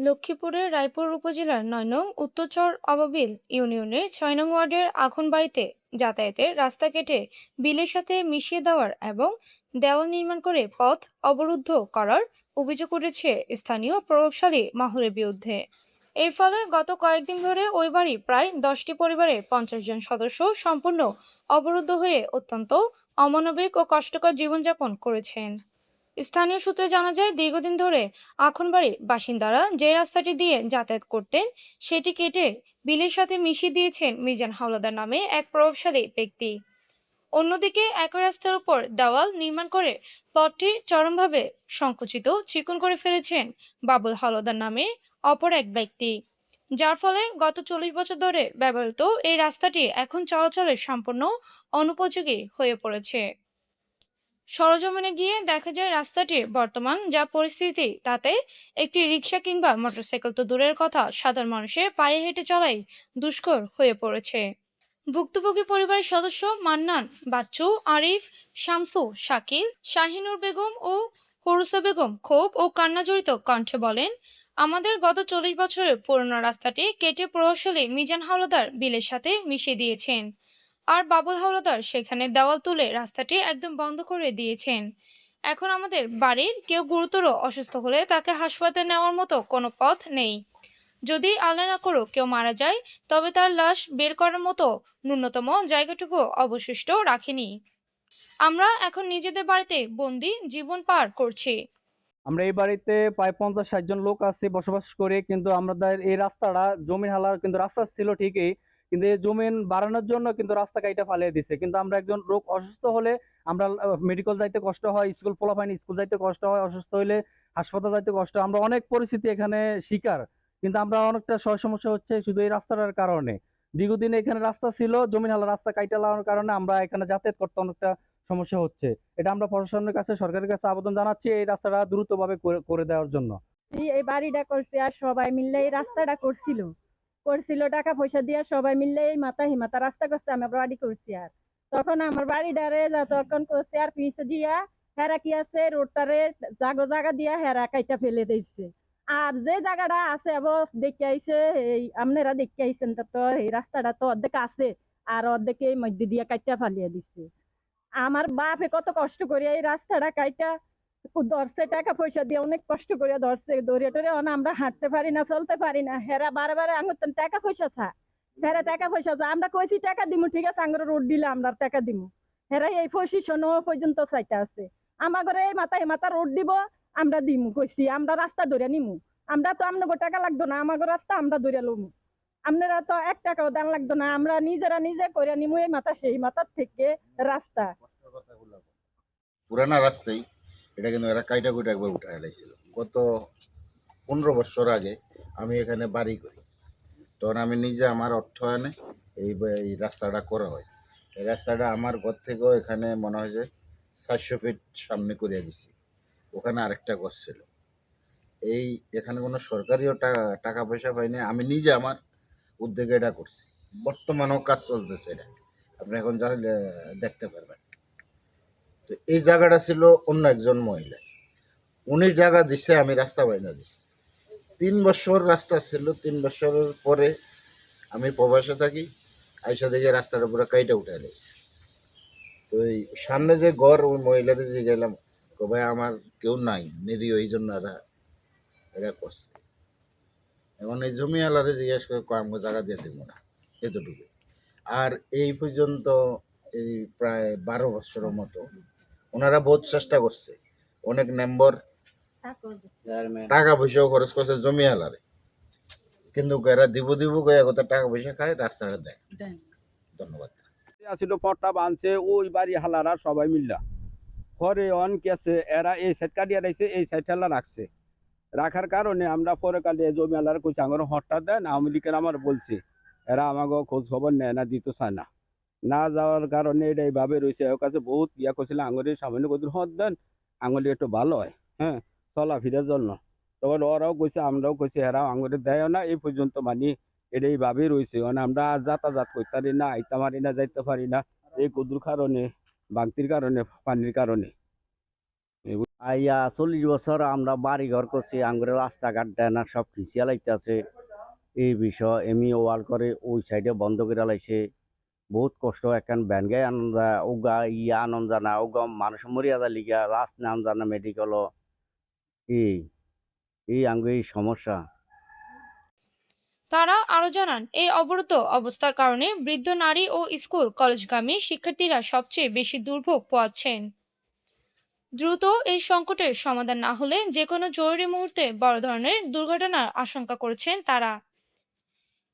লক্ষ্মীপুরের রায়পুর উপজেলার ৯ নং উত্তরচর অবাবিল ইউনিয়নের ৬ নং ওয়ার্ডের আখনবাড়িতে যাতায়াতের রাস্তা কেটে বিলের সাথে মিশিয়ে দেওয়ার এবং দেওয়াল নির্মাণ করে পথ অবরুদ্ধ করার অভিযোগ উঠেছে স্থানীয় প্রভাবশালী মহলের বিরুদ্ধে। এর ফলে গত কয়েকদিন ধরে ওই বাড়ি প্রায় ১০টি পরিবারের ৫০ জন সদস্য সম্পূর্ণ অবরুদ্ধ হয়ে অত্যন্ত অমানবিক ও কষ্টকর জীবনযাপন করেছেন। স্থানীয় সূত্রে জানা যায়, দীর্ঘদিন ধরে আখনবাড়ির বাসিন্দারা যে রাস্তাটি দিয়ে যাতায়াত করতেন সেটি কেটে বিলের সাথে মিশিয়ে দিয়েছেন মিজান হাওলাদার নামে এক প্রভাবশালী ব্যক্তি। অন্যদিকে একই রাস্তার উপর দেওয়াল নির্মাণ করে পথটি চরমভাবে সংকুচিত চিকন করে ফেলেছেন বাবুল হাওলাদার নামে অপর এক ব্যক্তি, যার ফলে গত ৪০ বছর ধরে ব্যবহৃত এই রাস্তাটি এখন চলাচলের সম্পূর্ণ অনুপযোগী হয়ে পড়েছে। সরজমিনে গিয়ে দেখা যায় রাস্তাটির বর্তমান যা পরিস্থিতি, তাতে একটি রিক্সা কিংবা মোটরসাইকেল তো দূরের কথা, সাধারণ মানুষের পায়ে হেঁটে চলাই দুষ্কর হয়ে পড়েছে। ভুক্তভোগী পরিবারের সদস্য মান্নান, বাচ্চু, আরিফ, শামসু, শাকিল, শাহিনুর বেগম ও হরুসা বেগম ক্ষোভ ও কান্নাজড়িত কণ্ঠে বলেন, আমাদের গত ৪০ বছরের পুরনো রাস্তাটি কেটে প্রভাবশালী মিজান হাওলাদার বিলের সাথে মিশিয়ে দিয়েছেন, আর বাবুল হাওলাদার সেখানে দেওয়াল তুলে রাস্তাটি একদম বন্ধ করে দিয়েছেন। এখন আমাদের বাড়ির কেউ গুরুতর অসুস্থ হলে তাকে হাসপাতালে নেওয়ার মতো কোনো পথ নেই। যদি আল্লাহ না করুক কেউ মারা যায়, তবে তার লাশ বের করার মতো ন্যূনতম জায়গাটুকু অবশিষ্ট রাখেনি। আমরা এখন নিজেদের বাড়িতে বন্দি জীবন পার করছি। আমরা এই বাড়িতে প্রায় ৫০-৬০ জন লোক আছি বসবাস করে, কিন্তু আমাদের এই রাস্তাটা জমিন হালার কিন্তু রাস্তা ছিল ঠিকই, কিন্তু এই জমিন বাড়ানোর জন্য কিন্তু রাস্তা কাইটা ফালিয়ে দিছে। কিন্তু আমরা একজন লোক অসুস্থ হলে আমরা মেডিকেল যাইতে কষ্ট হয়, স্কুল পোলাপাইন স্কুল যাইতে কষ্ট হয়, অসুস্থ হইলে হাসপাতাল যাইতে কষ্ট হয়। আমরা অনেক পরিস্থিতি এখানে শিকার, কিন্তু আমরা অনেকটা সমস্যা হচ্ছে শুধু এই রাস্তাটার কারণে। দীর্ঘদিন এখানে রাস্তা ছিল, জমিন হালা রাস্তা কাইটা লাগানোর কারণে আমরা এখানে যাতায়াত করতে অনেকটা সমস্যা হচ্ছে। এটা আমরা প্রশাসনের কাছে, সরকারের কাছে আবেদন জানাচ্ছি এই রাস্তাটা দ্রুতভাবে করে দেওয়ার জন্য। এই বাড়িটা করছে আর সবাই মিললে এই রাস্তাটা করছিল করছিল টাকা পয়সা দিয়ে সবাই মিললে এই মাথা হিমাতা রাস্তা করছে, আমি বাড়ি করছি। আর তখন আমার বাড়িটারে তখন করছে আর পিছে দিয়া হেরা কি আছে রোডটারে জাগা দিয়া হেরা কাইটা ফেলে দিচ্ছে। আর যে জায়গাটা আছে আবার দেখে আইছে, এই আপনারা দেখে আইছেন তো এই রাস্তাটা তো অর্ধেক আছে আর অর্ধেকে এই মধ্যে দিয়ে কাইটা ফালিয়ে দিচ্ছে। আমার বাপে কত কষ্ট করে এই রাস্তাটা কাইটা ধরছে, টাকা পয়সা দিয়ে অনেক কষ্ট করে ধরছে, দৌড়ে টরে আমরা হাঁটতে পারি না, চলতে পারি না। হেরা বারে বারে আঙুর টাকা পয়সা চা, হেরা টাকা পয়সা চা, আমরা কইছি টাকা দিমু, ঠিক আছে আঙুর রোড দিলে আমরা টাকা দিমু। হেরা এই পজিশন পর্যন্ত চাইতে আছে। আমার ঘরে এই মাথায় মাথা রোড দিব, আমরা দিমু কইছি, আমরা রাস্তা ধরে নিমু। আমরা তো আপনাকে টাকা লাগতো না, আমাকে রাস্তা আমরা ধরে লমু। আপনারা তো ১ টাকাও দান লাগতো না, আমরা নিজেরা নিজে করে নিমু এই মাথা সেই মাথার থেকে রাস্তা। পুরানা রাস্তায় এটা কিন্তু এরা কাইটা কুইটা একবার উঠে হেলাইছিল। গত ১৫ বছর আগে আমি এখানে বাড়ি করি, তখন আমি নিজে আমার অর্থায়নে এই রাস্তাটা করা হয়। এই রাস্তাটা আমার ঘর থেকেও এখানে মনে হয় যে ৪০০ ফিট সামনে করিয়া দিছি। ওখানে আরেকটা ঘর ছিল। এখানে কোনো সরকারিও টাকা পয়সা পাইনি, আমি নিজে আমার উদ্যোগে এটা করছি। বর্তমানেও কাজ চলতেছে এটা, আপনি এখন চাইলে দেখতে পারবেন। তো এই জায়গাটা ছিল অন্য একজন মহিলা, উনি জায়গা দিচ্ছে, আমি রাস্তা বাইনা দিছি। ৩ বছর রাস্তা ছিল, ৩ বছরের পরে আমি প্রবাসে থাকি, আইসা দেখে রাস্তাটা পুরো কাইটা উঠে নিয়েছি। তো এই সামনে যে ঘর, ওই মহিলারে যে গেলাম, ভাই আমার কেউ নাই, নিরীহ, এই জন্য এরা করছে। এখন এই জমিওয়ালারে জিজ্ঞেস করে আমার জায়গা দিয়ে দেবো না, এতটুকু। আর এই পর্যন্ত এই প্রায় ১২ বছরের মতো ওনারা বহুত চেষ্টা করছে, অনেক মেম্বার টাকা পয়সাও খরচ করছে জমিওয়ালারে, কিন্তু এরা দিব দিব গয়া কত টাকা পয়সা খায়, রাস্তাটা দেয়। ধন্যবাদ। আসিল পট্টা বানছে ওই বাড়ি হালারা সবাই মিল্লা পরে অন কেছে এরা এই সাইড কাটিয়ে রাখছে, এই সাইড হালা রাখছে। রাখার কারণে আমরা পরে কালে জমি আলার কইছে আমার হঠাৎ দেন, আওয়ামী লীগের আমার বলছে, এরা আমাকে খোঁজ খবর নেয় না, দিতে চায় না। না যাওয়ার কারণে এটা এইভাবে রয়েছে। ওর কাছে বহুত ইয়া করছিল, আঙুলের সামান্য কত হত দেন, আঙুলি একটু ভালো হয়, হ্যাঁ, চলাফেরার জন্য। তখন ওরাও কইছে, আমরাও কইছি, এরাও আঙুলে দেয় না। এই পর্যন্ত মানে এটা এইভাবেই রয়েছে। মানে আমরা আর যাতায়াত করতে পারি না, আইতে পারি না, যাইতে পারি না, এই কদুর কারণে, বাংতির কারণে, পানির কারণে। আইয়া 40 বছর আমরা বাড়ি ঘর করছি, আঙ্গুরে রাস্তাঘাট দেয় না, সব খিচিয়া লাইতেছে। এই বিষয় এমনি ওয়াল করে ওই সাইডে বন্ধ করে লাইছে। বহুত কষ্ট এখন ব্যান গায়ে আনন্দ উগা ইয়া আনন্দ জানা উগা মানুষ মরিয়া যা লিগা রাস্ত নাম জানা মেডিকেল এই এই আঙ্গু এই সমস্যা। তারা আরো জানান, এই অবরুদ্ধ অবস্থার কারণে বৃদ্ধ নারী ও স্কুল কলেজগামী শিক্ষার্থীরা সবচেয়ে বেশি দুর্ভোগ পোয়াচ্ছেন। দ্রুত এই সংকটের সমাধান না হলে যে কোনো জরুরি মুহূর্তে বড় ধরনের দুর্ঘটনার আশঙ্কা করছেন তারা।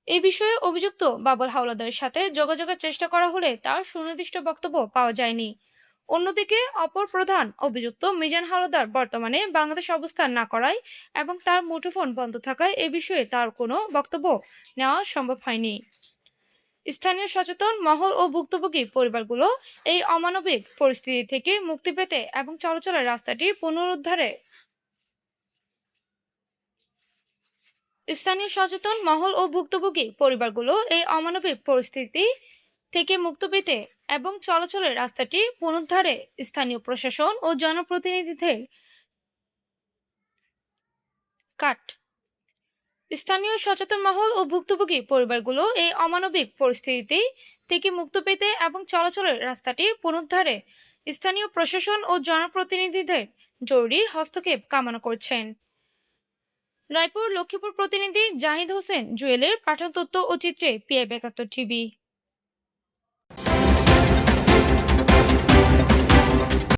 এই বিষয়ে অভিযুক্ত বাবুল হাওলাদারের সাথে যোগাযোগের চেষ্টা করা হলে তার সুনির্দিষ্ট বক্তব্য পাওয়া যায়নি। অন্যদিকে অপর প্রধান অভিযুক্ত মিজান হাওলাদার বর্তমানে বাংলাদেশ অবস্থান না করায় এবং তার মুঠোফোন বন্ধ থাকায় এ বিষয়ে তার কোনো বক্তব্য নেওয়া সম্ভব হয়নি। স্থানীয় সচেতন মহল ও ভুক্তভোগী পরিবারগুলো এই অমানবিক পরিস্থিতি থেকে মুক্তি পেতে এবং চলাচলের রাস্তাটি পুনরুদ্ধারে স্থানীয় সচেতন মহল ও ভুক্তভোগী পরিবারগুলো এই অমানবিক পরিস্থিতি থেকে মুক্তি পেতে এবং চলাচলের রাস্তাটি পুনরুদ্ধারে স্থানীয় প্রশাসন ও জনপ্রতিনিধিদের কাট স্থানীয় সচেতন মহল ও ভুক্তভোগী পরিবারগুলো এই অমানবিক পরিস্থিতি থেকে মুক্তি পেতে এবং চলাচলের রাস্তাটি পুনরুদ্ধারে স্থানীয় প্রশাসন ও জনপ্রতিনিধিদের জরুরি হস্তক্ষেপ কামনা করছেন। রায়পুর লক্ষ্মীপুর প্রতিনিধি জাহিদ হোসেন জুয়েলের পাঠানো তথ্য ও চিত্রে PI ৭২ টিভি।